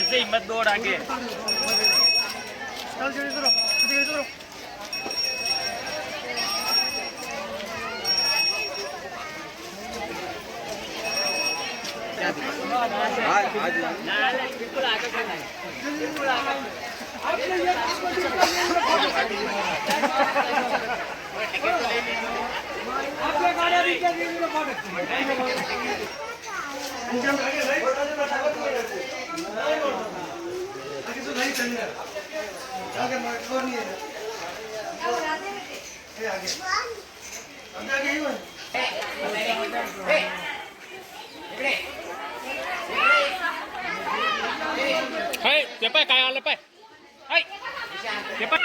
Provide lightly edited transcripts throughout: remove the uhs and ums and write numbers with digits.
से हिम्मत दौड़ आगे बिल्कुल आगे बिल्कुल आगे ते पाय काय आलं पाय ते पाय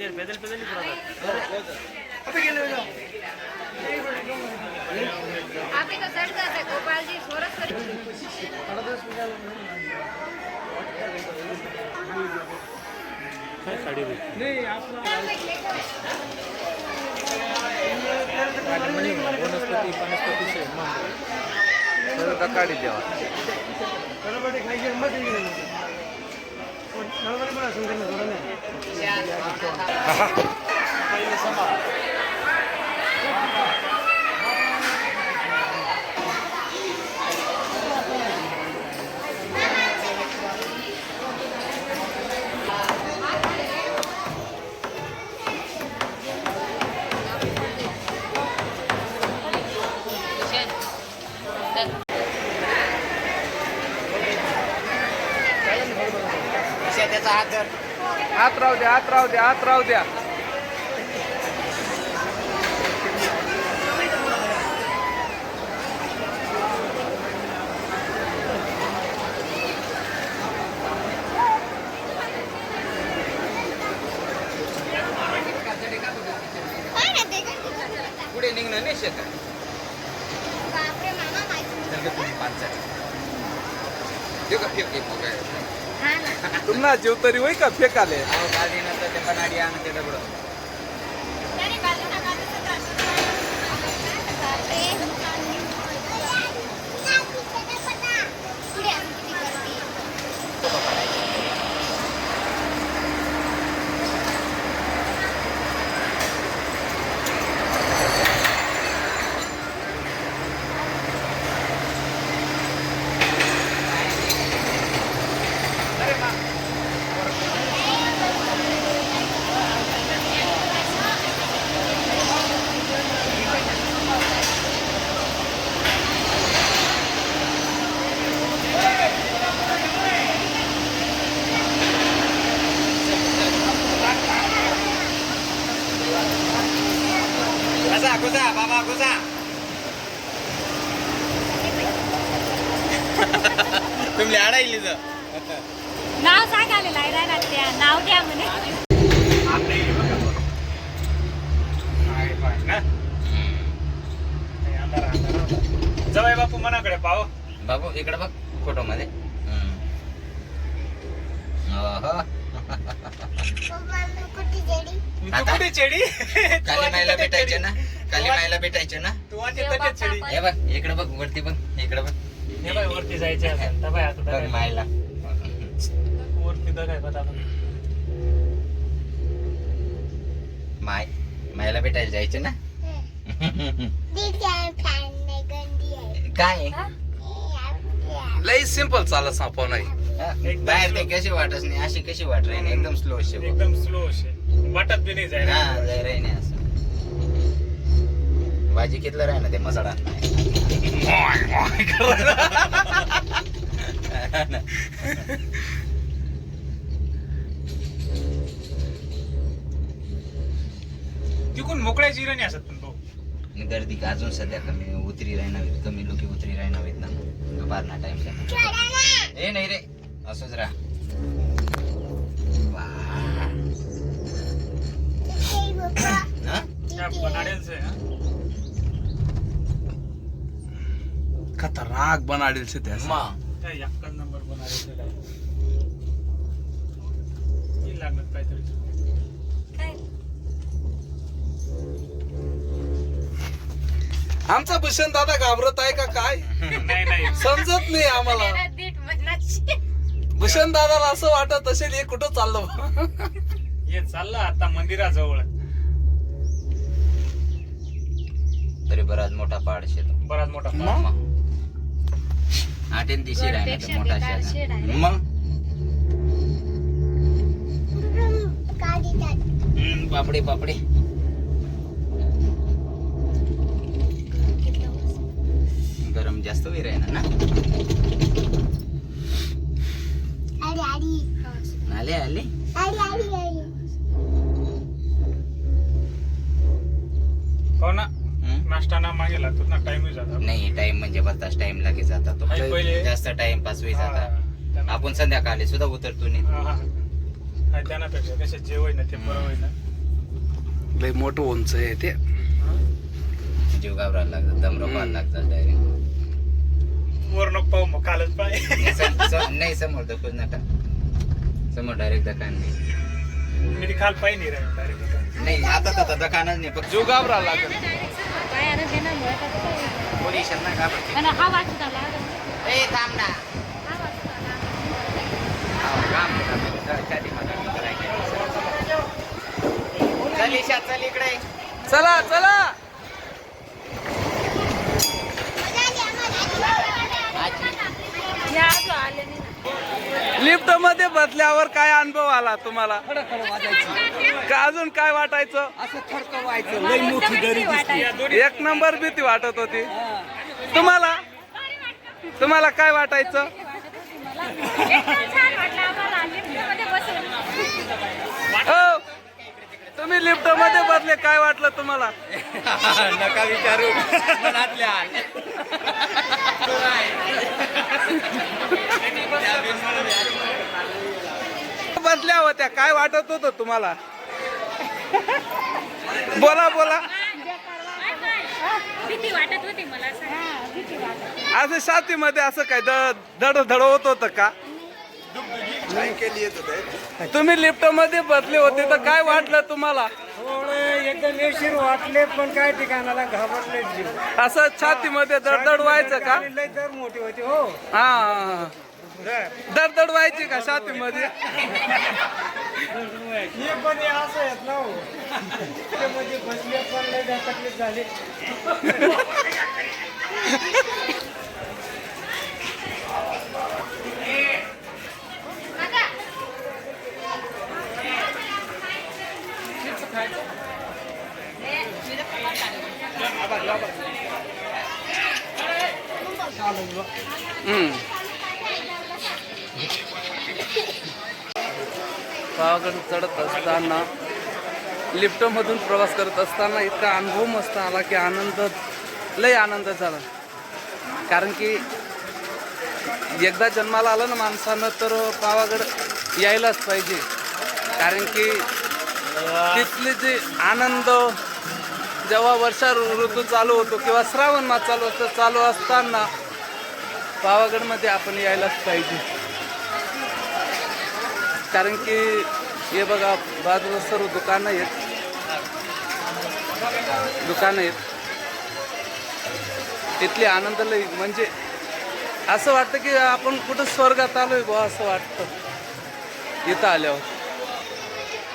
पैदल पैदल आपके तो सर जाते गोपाल जी सोरस साड़ी नहीं वनस्पती वनस्पती काढी देवा त्याचा हात धर आत राहू द्या आत राहू द्या आत राहू द्या पुढे निघणं नाही शकत तुम्हाला जीव तरी होई का फेकाले गाडी नंतर ते बनाडी आणि ते दगड घुसा बाबा घुसा तुम्ही अडायली नाव सांगायला राहणार त्या नाव द्या म्हणे जवळ बापू मनाकडे पाहू बाबू इकडे बघ फोटो मध्ये कुठे चेडी काली मायला भेटायचे ना काली मायला भेटायचे ना तू चेडी हे बघ इकडे बघ वरती बघ इकडे बघ हे बाय वरती जायचे असेल तर बाय आता बघ मायला वरती तर काय पता माय मायला भेटायला जायचे ना काय लई सिंपल चालत सापव नाही बाहेर ते कशी वाटत नाही अशी कशी वाट राही एकदम स्लो शे एकदम स्लो वाटत बी नाही जायला हा जाय राही नाही असं भाजी कितलं राही ना ते मसाला तिकून मोकळ्या जिराणी असत पण तो गर्दी अजून सध्या कमी उतरी राहणार कमी लोक उतरी राहणार आहेत ना दुपारना टाइम ए नाही रे असंच राहा खतरनाक बनाडेल से त्या नंबर बनायचं लागत काहीतरी काय आमचा भूषण दादा घाबरत आहे का काय नाही नाही समजत नाही आम्हाला भूषण दादाला असं वाटत असेल हे कुठं चाललं हे चाललं आता मंदिराजवळ तरी बराच मोठा पाड शेत बराच मोठा आठेन दिशी राहणार गडपेक्षा मोठा बेकार शेत शेड आहे रे. मग पापडे पापडे गरम जास्त वेळ राहणार ना आले आले हो ना नाश्ता ना मागे लागतो ना टाइम जाता नाही टाइम म्हणजे बत्ताच टाइम लागे जाता तो नाही, पहिले- जास्त टाइम पासवी जाता आपण संध्याकाळी सुद्धा उतरतो नाही त्यापेक्षा कसे जेवण ना ते बरं ना लय मोठं उंच आहे ते जीव घाबरायला लागतात दमरपायला लागतात डायरेक्ट वर नको पाहू मग कालच पाय नाही समोर दखल नका समोर डायरेक्ट दकान नाही मी खाल पाय नाही राहील डायरेक्ट नाही आता तर दकानच नाही फक्त जीव घाबरा लागेल बाहेर देण्यामुळे कसं काय? पोलिसांना ना घाबरते आणि हा वाचत आला ए थांब ना हा वाचत आला चल ईशा चल इकडे चला चला या जो आले नाही लिफ्ट मध्ये बसल्यावर काय अनुभव आला तुम्हाला का अजून काय वाटायचं एक नंबर भीती वाटत होती तुम्हाला तुम्हाला काय वाटायचं एकदम छान वाटलं आम्हाला लिफ्टमध्ये बसून हो तुम्ही लिफ्ट मध्ये बसले काय वाटलं तुम्हाला नका विचारू मनातल्या बसल्या होत्या काय वाटत होतं तुम्हाला बोला बोला भीती वाटत होती मला असं भीती वाटत असं छातीमध्ये असं काय धड धड होत होतं का तुम्ही लिफ्ट मध्ये बसले होते तर काय वाटलं तुम्हाला एकदम येशीर वाटले पण काय ठिकाणाला घाबरले जीव असं छातीमध्ये दडदड व्हायचं का लय दर मोठी होती हो हा दडदड व्हायची का छातीमध्ये हे पण हे असं आहेत ना हो त्यामध्ये बसले पण लय तकलीफ झाली पावागड चढत असताना लिफ्ट मधून प्रवास करत असताना इतका अनुभव मस्त आला की लय आनंद झाला कारण की एकदा जन्माला आलं ना माणसानं तर पावागड यायलाच पाहिजे कारण की तिथले जे आनंद जेव्हा वर्षा ऋतू चालू होतो किंवा श्रावण मास चालू असताना पावागडमध्ये आपण यायलाच पाहिजे कारण की हे बघा बाजूला सर्व दुकानं आहेत तिथले आनंद लय म्हणजे असं वाटतं की आपण कुठं स्वर्गात आलोय बुवा असं वाटतं इथं आल्यावर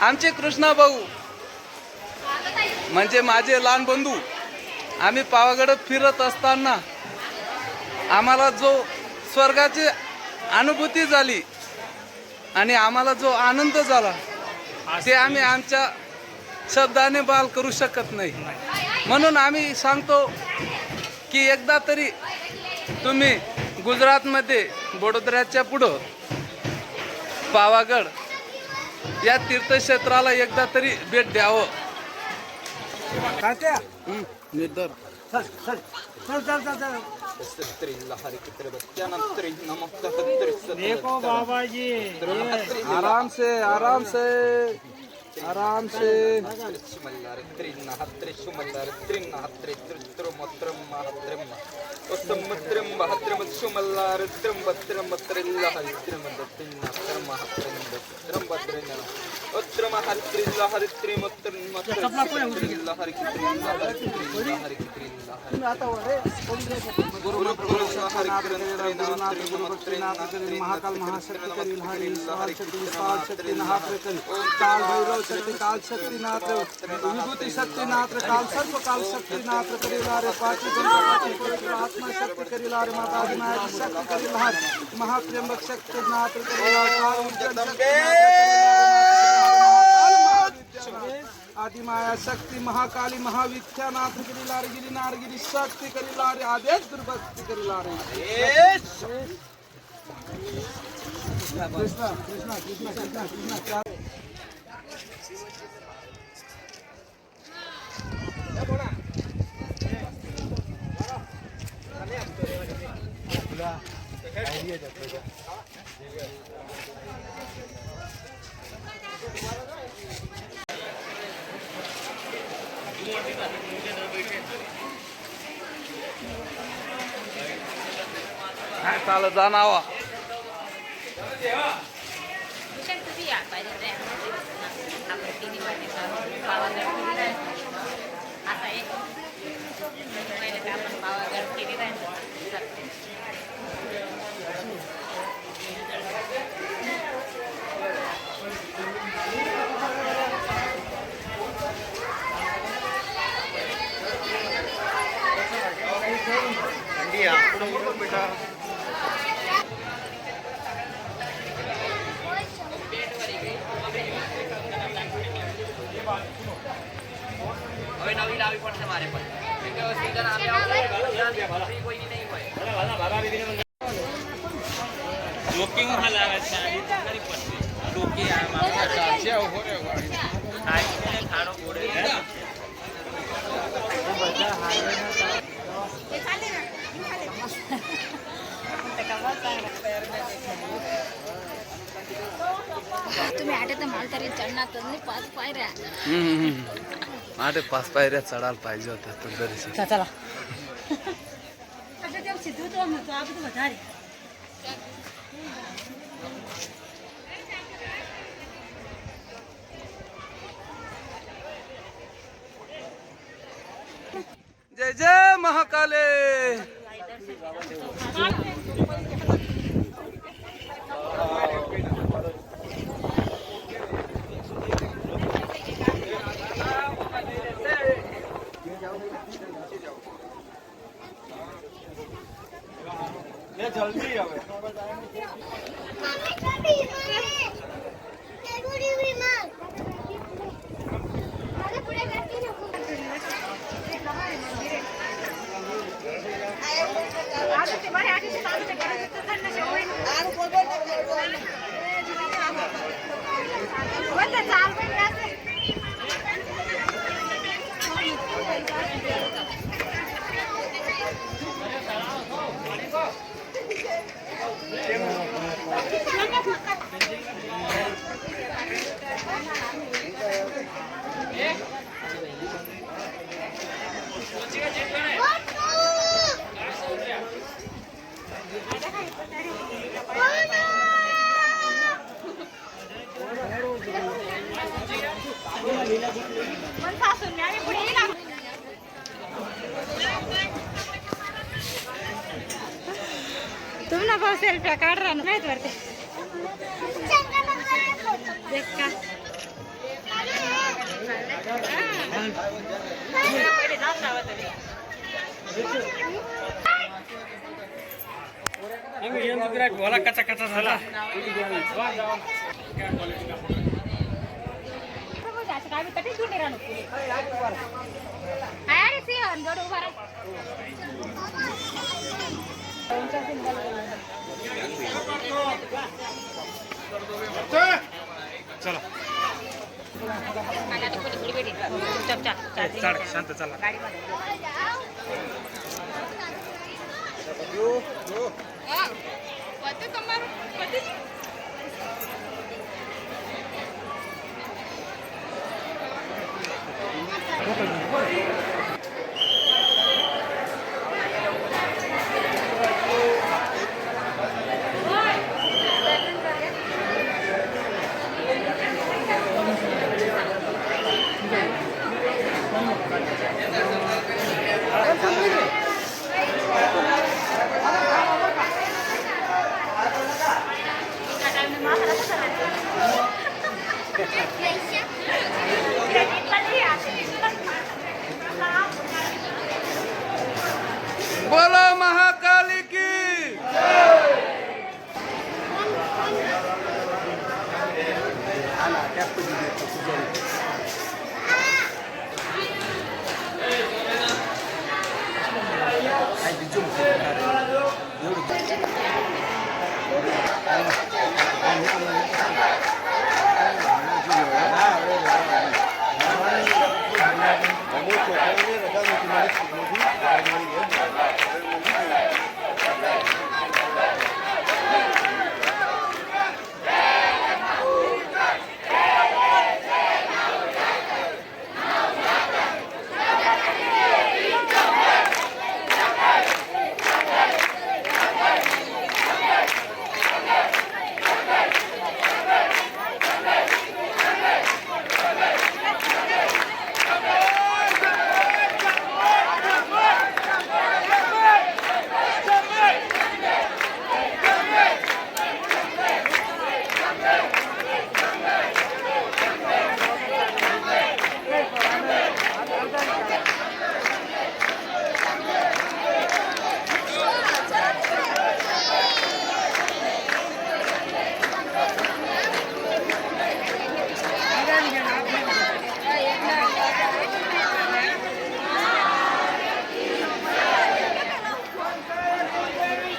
आमचे कृष्णा भाऊ म्हणजे माझे लहान बंधू आम्ही पावागडात फिरत असताना आम्हाला जो स्वर्गाची अनुभूती झाली आणि आम्हाला जो आनंद झाला ते आम्ही आमच्या शब्दाने बाल करू शकत नाही म्हणून आम्ही सांगतो की एकदा तरी तुम्ही गुजरातमध्ये वडोदऱ्याच्या पुढं पावागड या तीर्थक्षेत्राला एकदा तरी भेट द्यावं निर्धार देखो बाबा जी आराम से आराम से आराम से महाकाल महाशक्ती करील हरी शक्ती काल भैरव शक्ती काल शक्तीनाथ विभूति शक्तीनाथ काल सर्व काल शक्तीनाथ करील हरे पाठी आत्मा शक्ती करील हरे माता आदिनाथ शक्ती करील हरे महात्र्यंबक शक्तीनाथ करील आदिमाया शक्ती महाकाली महाविद्यानाथ करील हरे गिरिनार गिरी शक्ती करील हरे आदेश दुर्भक्ती करील हरे कृष्णा कृष्णा कृष्णा कृष्णा कृष्णा चालत जा नावा तुम्ही या पाहिजे आपण तिन्ही पावागड असा एक पहिले आपण पावागड केली હવે નવી લાવી પડશે મારે પણ સીઝન આવે કોઈ નહીં હોય જોકિંગ હાલ આવે છે કરી પડશે ડોકી આ મામલા ચાલશે ઉભો રે આઈને ખાડો ગોડે બધા હાઈવે तुम्ही आटे तर मला तरी चढणार तर नाही 5 पायऱ्या आठ 5 पायऱ्या चढायला पाहिजे होत्या तर दर्शन चला जय जय महाकाले जल्दी આવે तुम्ही ना भाऊ सेल्फ्या काढ राहणं माहित वरते देख का बोला कचा कचा झाला चला चढ शांत चला बोलो महाकाली की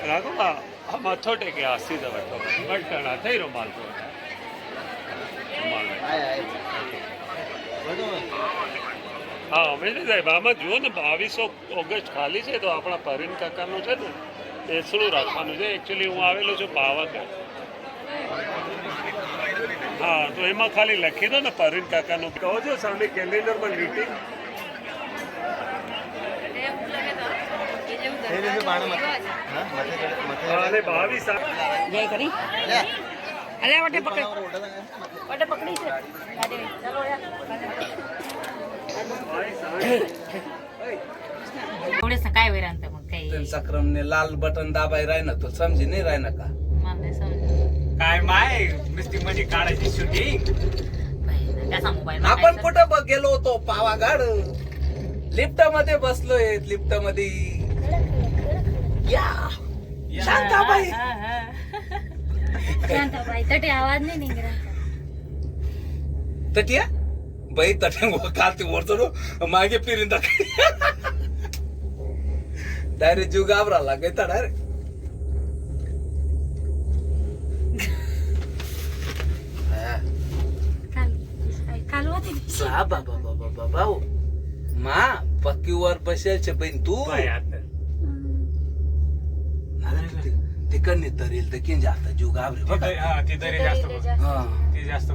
राघवा हम थोटे के सीधा बैठो बटना થઈ રો માલ તો હા અમે સાહેબ આમાં જુઓ ને 22 ઓગસ્ટ ખાલી છે તો આપણા પરીન કાકાનું છે ને બેસણું રાખવાનું છે એકચ્યુઅલી હું આવેલો છું પાવાગઢ હા તો એમાં ખાલી લખી દો ને પરીન કાકાનું કહો છો સામે કેલેન્ડરમાં મીટિંગ અને 22 જય કરી અલે વટે પકડી છે અરે ચલો एवढे सकाळी वेरांत मग काही त्यांचा क्रमने लाल बटन दाबाय राहिना तो समजी नाही राहिना का मला नाही समजलं. काय माय नुसती म्हणजे काढायची शूटिंग बाई, कसा मोबाईल आपण कुठं गेलो होतो पावागड लिफ्ट मध्ये बसलोय लिफ्ट मध्ये या शांताबाई शांताबाई तटे आवाज नाही निघरा तटिया बाई तट्या काल ती वरचो मागे फिरिंदा डायरेक्ट जीव घाबरा लागायचा डायरेक्ट काल होती बाबा मा पक्कीवर बसायचे बहीण तू तिकडनी तरी येईल तर किंज आता जीव घाबरे बघा ती तरी जास्त हा ती जास्त